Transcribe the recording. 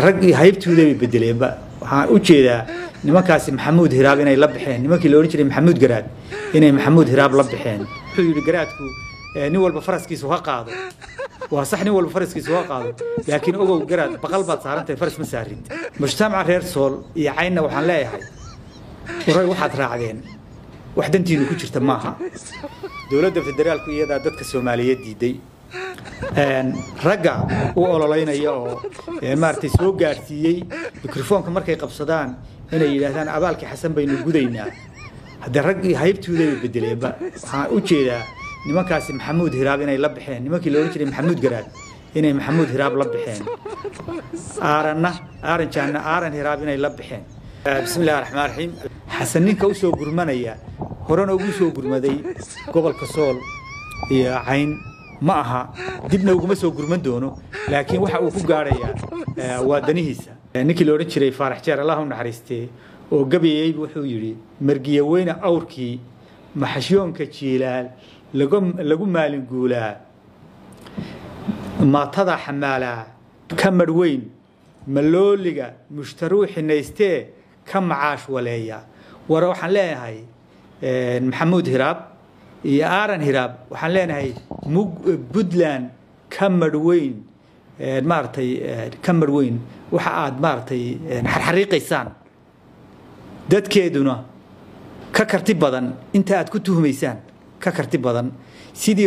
rag haybtooda ay bedeleen ba waxaan u jeedaa nimankaasi Maxamuud Hiraab inay la bixeen nimankii la oran jiray Maxamuud Garaad inay Maxamuud Hiraab la bixeen wuxuu yiri garaadku nin walba faraskiisu ha qaado waa sax nin walba faraskiisu ha qaado laakiin ogow garaad baqal baad saarantay faras ma saarid mujtamaca reer Sool iyo Cayna waxaan leeyahay waray waxaad raacdeen wax dantiinu ku jirta maaha dawladda federaalku iyada dadka Soomaaliyeed diiday ragga oo ololeynaya oo maartay soo gaarsiiyay mikrofoonka markay qabsadaan inay yiraahdaan abaalkii Xasan baynu gudaynaa hadda rag haybtooda ay bedeleen ba waxaan u jeedaa nimankaasi Maxamuud Hiraab inay la bixeen nimankii la oran jiray Maxamuud Garaad inay Maxamuud Hiraab la bixeen aaran Hiraab inay la bixeen bismillaahir rahmaanir rahiim Xasan ninka u soo gurmanaya horena ugu soo gurmaday gobolka Sool iyo Cayn ma aha dibna uguma soo gurman doono laakiin waxa uu ku gaaraya waadanihiisa ninkii la oran jiray Faarax Jeer Allahu naxariistay oo gabiyay wuxuu yiri margiye weyna awrkii maxashoonka jiilaal lagu maalin guulaa maatada xamaala kamar weyn malooliga mushtaruuxinaystee ka macaash waleeya war waxaan leeyahay Maxamuud Hiraab iyo Aaran Hiraab waxaan leenahay Puntland kamar weyn maartay kamar weyn waxa aad maartay xariiqaysaan dadkeeduna ka karti badan inta aad ku tuhmaysaan ka karti badan sidii